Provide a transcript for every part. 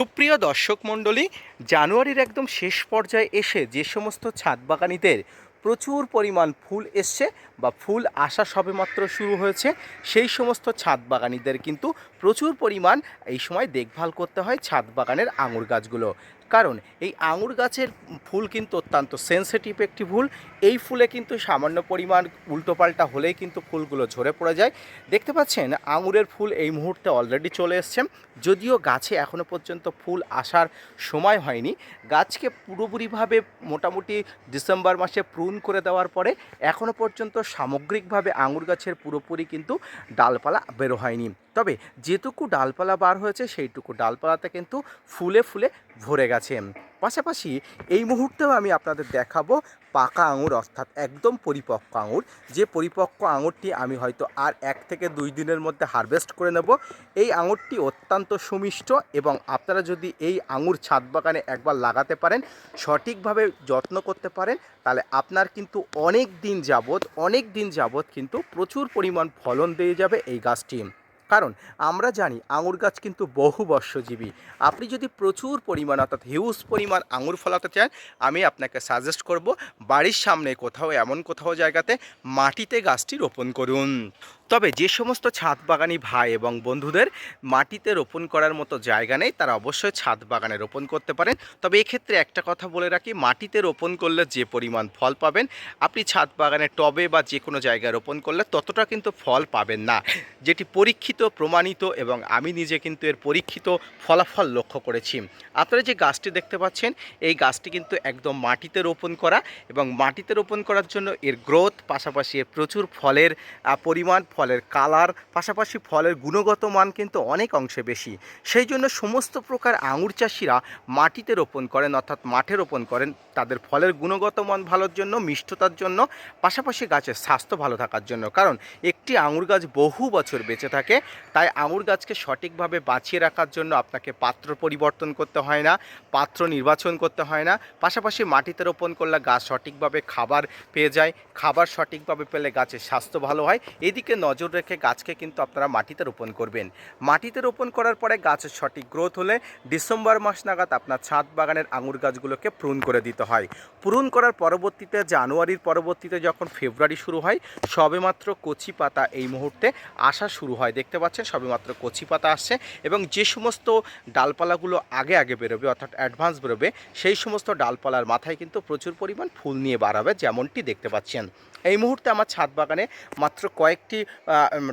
সুপ্রিয় দর্শক মণ্ডলী, জানুয়ারির একদম শেষ পর্যায়ে এসে যে সমস্ত ছাদ বাগানিদের প্রচুর পরিমাণ ফুল এসছে বা ফুল আসা সবেমাত্র শুরু হয়েছে, সেই সমস্ত ছাদ বাগানিদের কিন্তু প্রচুর পরিমাণ এই সময় দেখভাল করতে হয় ছাদ বাগানের আঙুর গাছগুলো। কারণ এই আঙুর গাছের ফুল কিন্তু অত্যন্ত সেনসিটিভ একটি ফুল। এই ফুলে কিন্তু সামান্য পরিমাণ উল্টোপাল্টা হলেই কিন্তু ফুলগুলো ঝরে পড়ে যায়। দেখতে পাচ্ছেন আঙুরের ফুল এই মুহূর্তে অলরেডি চলে এসছে। যদিও গাছে এখনও পর্যন্ত ফুল আসার সময় হয়নি, গাছকে পুরোপুরিভাবে মোটামুটি ডিসেম্বর মাসে প্রুন করে দেওয়ার পরে এখনও পর্যন্ত সামগ্রিকভাবে আঙুর গাছের পুরোপুরি কিন্তু ডালপালা বেরো হয়নি। তবে যেটুকু ডালপালা বার হয়েছে সেইটুকু ডালপালাতে কিন্তু ফুলে ফুলে ভরে গেছে। পাশাপাশি এই মুহূর্তেও আমি আপনাদের দেখাবো পাকা আঙুর, অর্থাৎ একদম পরিপক্ক আঙুর। যে পরিপক্ক আঙুরটি আমি হয়তো আর 1 থেকে 2 দিনের মধ্যে হারভেস্ট করে নেব। এই আঙুরটি অত্যন্ত সুমিষ্ট এবং আপনারা যদি এই আঙুর ছাদ বাগানে একবার লাগাতে পারেন, সঠিকভাবে যত্ন করতে পারেন, তাহলে আপনার কিন্তু অনেক দিন যাবত কিন্তু প্রচুর পরিমাণ ফলন দিয়ে যাবে এই গাছটি। কারণ আমরা জানি আঙুর গাছ কিন্তু বহু বর্ষজীবী। আপনি যদি প্রচুর পরিমাণ অর্থাৎ হিউজ পরিমাণ আঙুর ফলাতে চান, আমি আপনাকে সাজেস্ট করব বাড়ির সামনে কোথাও জায়গাতে মাটিতে গাছটি রোপণ করুন। তবে যে সমস্ত ছাদ বাগানি ভাই এবং বন্ধুদের মাটিতে রোপণ করার মতো জায়গা নেই, তারা অবশ্যই ছাদ বাগানে রোপণ করতে পারেন। তবে এক্ষেত্রে একটা কথা বলে রাখি, মাটিতে রোপণ করলে যে পরিমাণ ফল পাবেন, আপনি ছাদ বাগানে টবে বা যে কোনো জায়গায় রোপণ করলে ততটা কিন্তু ফল পাবেন না। যেটি পরীক্ষিত, প্রমাণিত এবং আমি নিজে কিন্তু এর পরীক্ষিত ফলাফল লক্ষ্য করেছি। আপনারা যে গাছটি দেখতে পাচ্ছেন, এই গাছটি কিন্তু একদম মাটিতে রোপণ করা এবং মাটিতে রোপণ করার জন্য এর গ্রোথ, পাশাপাশি এর প্রচুর ফলের পরিমাণ, ফলের কালার, পাশাপাশি ফলের গুণগত মান কিন্তু অনেক অংশে বেশি। সেই জন্য সমস্ত প্রকার আঙুর চাষিরা মাটিতে রোপণ করেন, অর্থাৎ মাঠে রোপণ করেন তাদের ফলের গুণগত মান ভালোর জন্য, মিষ্টতার জন্য, পাশাপাশি গাছের স্বাস্থ্য ভালো থাকার জন্য। কারণ একটি আঙুর গাছ বহু বছর বেঁচে থাকে, তাই আঙুর গাছকে সঠিকভাবে বাঁচিয়ে রাখার জন্য আপনাকে পাত্র পরিবর্তন করতে হয় না, পাত্র নির্বাচন করতে হয় না। পাশাপাশি মাটিতে রোপণ করলে গাছ সঠিকভাবে খাবার পেয়ে যায়, খাবার সঠিকভাবে পেলে গাছের স্বাস্থ্য ভালো হয়। এদিকে নজর রেখে গাছকে কিন্তু আপনারা মাটিতে রোপণ করবেন। মাটিতে রোপণ করার পরে গাছের সঠিক গ্রোথ হলে ডিসেম্বর মাস নাগাদ আপনার ছাদ বাগানের আঙুর গাছগুলোকে প্রুন করে দিতে হয়। প্রুন করার পরবর্তীতে জানুয়ারির পরবর্তীতে যখন ফেব্রুয়ারি শুরু হয়, সবেমাত্র কচি পাতা এই মুহূর্তে আসা শুরু হয়। দেখতে পাচ্ছেন সবেমাত্র কচি পাতা আসছে এবং যে সমস্ত ডালপালাগুলো আগে বেরোবে, অর্থাৎ অ্যাডভান্স বেরোবে, সেই সমস্ত ডালপালার মাথায় কিন্তু প্রচুর পরিমাণ ফুল নিয়ে বাড়াবে, যেমনটি দেখতে পাচ্ছেন। এই মুহূর্তে আমার ছাদ বাগানে মাত্র কয়েকটি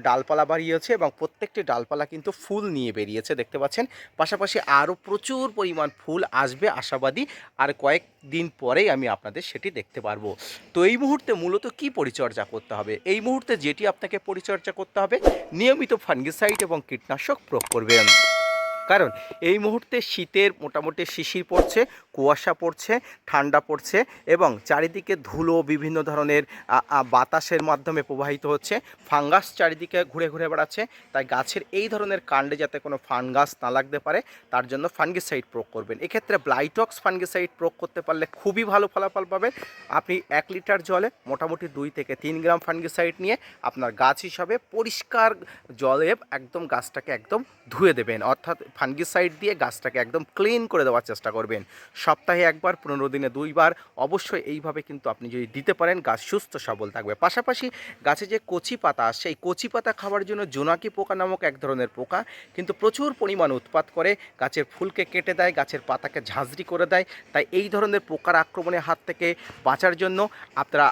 ডালপালা বাড়িয়েছে এবং প্রত্যেকটি ডালপালা কিন্তু ফুল নিয়ে বেরিয়েছে, দেখতে পাচ্ছেন। পাশাপাশি আরও প্রচুর পরিমাণ ফুল আসবে আশাবাদী, আর কয়েকদিন পরেই আমি আপনাদের সেটি দেখতে পারবো। তো এই মুহূর্তে মূলত কি পরিচর্যা করতে হবে? এই মুহূর্তে যেটি আপনাকে পরিচর্যা করতে হবে, নিয়মিত ফাঙ্গিসাইড এবং কীটনাশক প্রয়োগ করবেন। কারণ এই মুহূর্তে শীতের মোটামুটি শিশির পড়ছে, কুয়াশা পড়ছে, ঠান্ডা পড়ছে এবং চারিদিকে ধুলো বিভিন্ন ধরনের বাতাসের মাধ্যমে প্রবাহিত হচ্ছে, ফাঙ্গাস চারিদিকে ঘুরে ঘুরে বেড়াচ্ছে। তাই গাছের এই ধরনের কাণ্ডে যাতে কোনো ফাঙ্গাস না লাগতে পারে, তার জন্য ফাঙ্গিসাইড প্রয়োগ করবেন। এক্ষেত্রে ব্লাইটক্স ফাঙ্গিসাইড প্রয়োগ করতে পারলে খুবই ভালো ফলাফল পাবেন। আপনি 1 লিটার জলে মোটামুটি 2 থেকে 3 গ্রাম ফাঙ্গিসাইড নিয়ে আপনার গাছ হিসাবে পরিষ্কার জলে একদম গাছটাকে একদম ধুয়ে দেবেন, অর্থাৎ ফাঙ্গিসাইড দিয়ে গাছটাকে একদম ক্লিন করে দেওয়ার চেষ্টা করবেন। সপ্তাহে 1 বার, 15 দিনে 2 বার অবশ্যই এইভাবে কিন্তু আপনি যদি দিতে পারেন, গাছ সুস্থ সবল থাকবে। পাশাপাশি গাছে যে কচি পাতা আসছে, এই কচি পাতা খাওয়ার জন্য জোনাকি পোকা নামক এক ধরনের পোকা কিন্তু প্রচুর পরিমাণ উৎপাত করে, গাছের ফুলকে কেটে দেয়, গাছের পাতাকে ঝাঁঝরি করে দেয়। তাই এই ধরনের পোকার আক্রমণের হাত থেকে বাঁচার জন্য আপনারা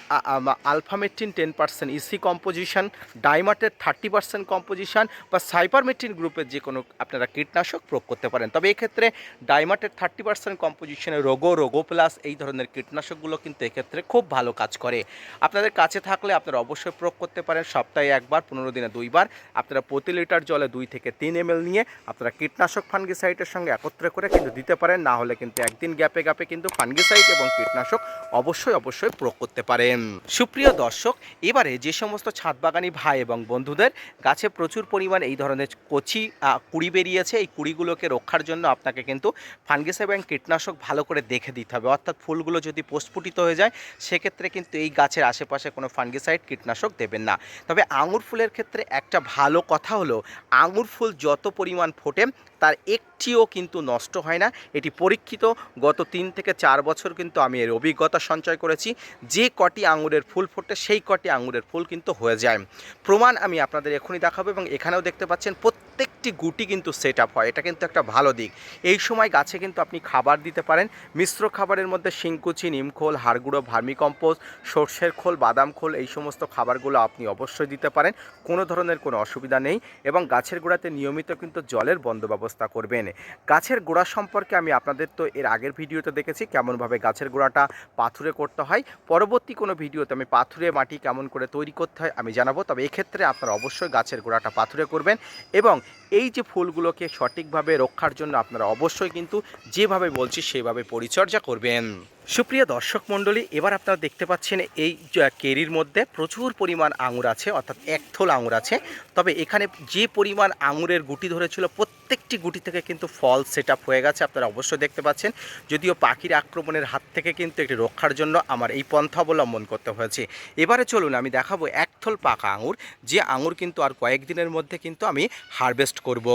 আলফামেট্রিন 10% ইসি কম্পোজিশন, ডাইমাটের 30% কম্পোজিশন বা সাইপারমেট্রিন গ্রুপের যে কোনো আপনারা কীটনাশক প্রয়োগ করতে পারেন। তবে এক্ষেত্রে ডাইমাটের 30% কম্পোজিশনে রোগো প্লাস এই ধরনের কীটনাশকগুলো কিন্তু এক্ষেত্রে খুব ভালো কাজ করে। আপনাদের কাছে থাকলে আপনারা অবশ্যই প্রয়োগ করতে পারেন। সপ্তাহে 1 বার, 15 দিনে 2 বার আপনারা প্রতি লিটার জলে 2 থেকে 3 ml নিয়ে আপনারা কীটনাশক ফাঙ্গিসাইডের সঙ্গে একত্রে করে কিন্তু দিতে পারেন। না হলে কিন্তু একদিন গ্যাপে কিন্তু ফাঙ্গিসাইড এবং কীটনাশক অবশ্যই প্রয়োগ করতে পারেন। সুপ্রিয় দর্শক, এবারে যে সমস্ত ছাদ বাগানি ভাই এবং বন্ধুদের গাছে প্রচুর পরিমাণ এই ধরনের কচি কুড়ি বেরিয়েছে, এই কুড়িগুলোকে রক্ষার জন্য আপনাকে কিন্তু ফাঙ্গিসাইড এবং কীটনাশক ভালো করে দেখে দিতে হবে। অর্থাৎ ফুলগুলো যদি প্রস্ফুটিত হয়ে যায়, সেক্ষেত্রে কিন্তু এই গাছের আশেপাশে কোনো ফাঙ্গিসাইড কীটনাশক দেবেন না। তবে আঙুর ফুলের ক্ষেত্রে একটা ভালো কথা হলো, আঙুর ফুল যত পরিমাণ ফোটে তার একটিও কিন্তু নষ্ট হয় না। এটি পরীক্ষিত, গত 3 থেকে 4 বছর কিন্তু আমি এর অভিজ্ঞতা সঞ্চয় করেছি। যে কটি আঙুরের ফুল ফোটে সেই কটি আঙুরের ফুল কিন্তু হয়ে যায়। প্রমাণ আমি আপনাদের এখনই দেখাবো, এবং এখানেও দেখতে পাচ্ছেন প্রত্যেকটি গুটি কিন্তু সেট আপ হয়। এটা কিন্তু একটা ভালো দিক। এই সময় গাছে কিন্তু আপনি খাবার দিতে পারেন। মিশ্র খাবারের মধ্যে শিংকুচি, নিমখোল, হাড়গুঁড়ো, ভার্মিকম্পোস্ট, সর্ষের খোল, বাদাম খোল, এই সমস্ত খাবারগুলো আপনি অবশ্যই দিতে পারেন। কোনো ধরনের কোনো অসুবিধা নেই। এবং গাছের গোড়াতে নিয়মিত কিন্তু জলের ব্যবস্থা করবেন। গাছের গোড়া সম্পর্কে আমি আপনাদের তো এর আগের ভিডিওতে দেখেছি কেমনভাবে গাছের গোড়াটা পাথুরে করতে হয়। পরবর্তী কোনো ভিডিওতে আমি পাথুরে মাটি কেমন করে তৈরি করতে হয় আমি জানাবো। তবে এক্ষেত্রে আপনারা অবশ্যই গাছের গোড়াটা পাথুরে করবেন, এবং এই যে ফুলগুলোকে সঠিকভাবে রক্ষার জন্য আপনারা অবশ্যই কিন্তু যেভাবে বলছি সেভাবে পরিচর্যা করবেন। সুপ্রিয় দর্শক মণ্ডলী, এবার আপনারা দেখতে পাচ্ছেন এই কেরির মধ্যে প্রচুর পরিমাণ আঙুর আছে, অর্থাৎ একথল আঙুর আছে। তবে এখানে যে পরিমাণ আঙুরের গুটি ধরেছিল প্রত্যেকটি গুটি থেকে কিন্তু ফল সেট আপ হয়ে গেছে, আপনারা অবশ্যই দেখতে পাচ্ছেন। যদিও পাখির আক্রমণের হাত থেকে কিন্তু একটি রক্ষার জন্য আমার এই পন্থা অবলম্বন করতে হয়েছে। এবারে চলুন আমি দেখাবো একথল পাকা আঙুর, যে আঙুর কিন্তু আর কয়েকদিনের মধ্যে কিন্তু আমি হারভেস্ট করব।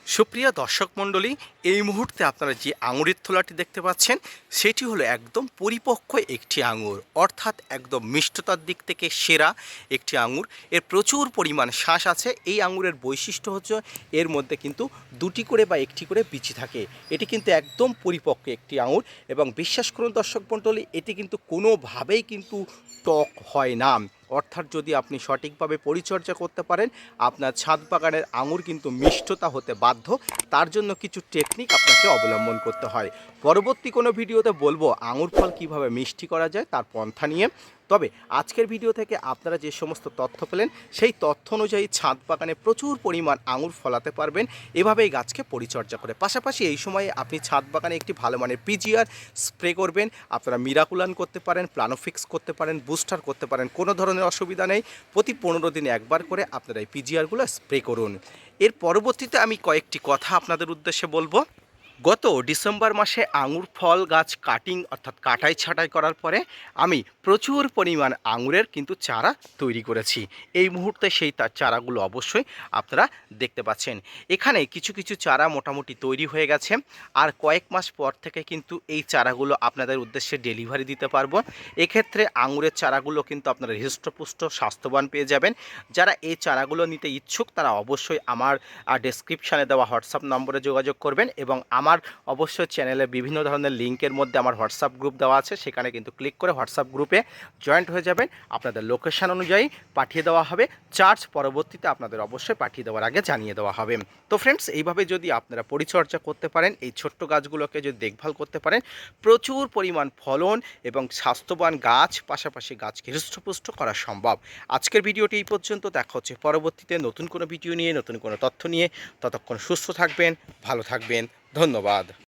সুপ্রিয় দর্শক মণ্ডলী, এই মুহূর্তে আপনারা যে আঙুরের থোলাটি দেখতে পাচ্ছেন সেটি হলো একদম পরিপক্ক একটি আঙুর, অর্থাৎ একদম মিষ্টতার দিক থেকে সেরা একটি আঙুর। এর প্রচুর পরিমাণ শ্বাস আছে। এই আঙুরের বৈশিষ্ট্য হচ্ছে এর মধ্যে কিন্তু দুটি করে বা একটি করে বিচি থাকে। এটি কিন্তু একদম পরিপক্ক একটি আঙুর, এবং বিশ্বাস করুন দর্শক মণ্ডলী, এটি কিন্তু কোনোভাবেই কিন্তু টক হয় না। অর্থাৎ যদি আপনি সঠিকভাবে পরিচর্যা করতে পারেন আপনার ছাদ বাগানের আঙুর কিন্তু মিষ্টতা হতে বাধ্য। তার জন্য কিছু টেকনিক আপনাকে অবলম্বন করতে হয়। পরবর্তী কোনো ভিডিওতে বলবো আঙুর ফল কীভাবে মিষ্টি করা যায় তার পন্থা নিয়ে। তবে আজকের ভিডিও থেকে আপনারা যে সমস্ত তথ্য পেলেন সেই তথ্য অনুযায়ী ছাদ বাগানে প্রচুর পরিমাণ আঙুর ফলাতে পারবেন এভাবেই গাছকে পরিচর্যা করে। পাশাপাশি এই সময়ে আপনি ছাদ বাগানে একটি ভালো মানের পিজিআর স্প্রে করবেন। আপনারা মিরাকুলান করতে পারেন, প্লানোফিক্স করতে পারেন, বুস্টার করতে পারেন, কোনো ধরনের অসুবিধা নেই। প্রতি 15 দিনে একবার করে আপনারা এই পিজিআরগুলো স্প্রে করুন। এর পরবর্তীতে আমি কয়েকটি কথা আপনাদের উদ্দেশ্যে বলবো। গত ডিসেম্বর মাসে আঙুর ফল গাছ কাটিং অর্থাৎ কাটাই ছাঁটাই করার পরে আমি প্রচুর পরিমাণ আঙুরের কিন্তু চারা তৈরি করেছি। এই মুহূর্তে সেই তার চারাগুলো অবশ্যই আপনারা দেখতে পাচ্ছেন। এখানে কিছু কিছু চারা মোটামুটি তৈরি হয়ে গেছে, আর কয়েক মাস পর থেকে কিন্তু এই চারাগুলো আপনাদের উদ্দেশ্যে ডেলিভারি দিতে পারবো। এক্ষেত্রে আঙুরের চারাগুলো কিন্তু আপনারা হৃষ্টপুষ্ট স্বাস্থ্যবান পেয়ে যাবেন। যারা এই চারাগুলো নিতে ইচ্ছুক তারা অবশ্যই আমার ডেসক্রিপশানে দেওয়া হোয়াটসঅ্যাপ নম্বরে যোগাযোগ করবেন, এবং আমার অবশ্যই চ্যানেলে বিভিন্ন ধরনের লিঙ্কের মধ্যে আমার হোয়াটসঅ্যাপ গ্রুপ দেওয়া আছে, সেখানে কিন্তু ক্লিক করে হোয়াটসঅ্যাপ গ্রুপে জয়েন্ট হয়ে যাবেন। আপনাদের লোকেশান অনুযায়ী পাঠিয়ে দেওয়া হবে। চার্জ পরবর্তীতে আপনাদের অবশ্যই পাঠিয়ে দেওয়ার আগে জানিয়ে দেওয়া হবে। তো ফ্রেন্ডস, এইভাবে যদি আপনারা পরিচর্যা করতে পারেন, এই ছোট্ট গাছগুলোকে যদি দেখভাল করতে পারেন, প্রচুর পরিমাণ ফলন এবং স্বাস্থ্যবান গাছ, পাশাপাশি গাছকে হৃষ্টপুষ্ট করা সম্ভব। আজকের ভিডিওটি এই পর্যন্ত। দেখা হচ্ছে পরবর্তীতে নতুন কোনো ভিডিও নিয়ে, নতুন কোনো তথ্য নিয়ে। ততক্ষণ সুস্থ থাকবেন, ভালো থাকবেন। ধন্যবাদ।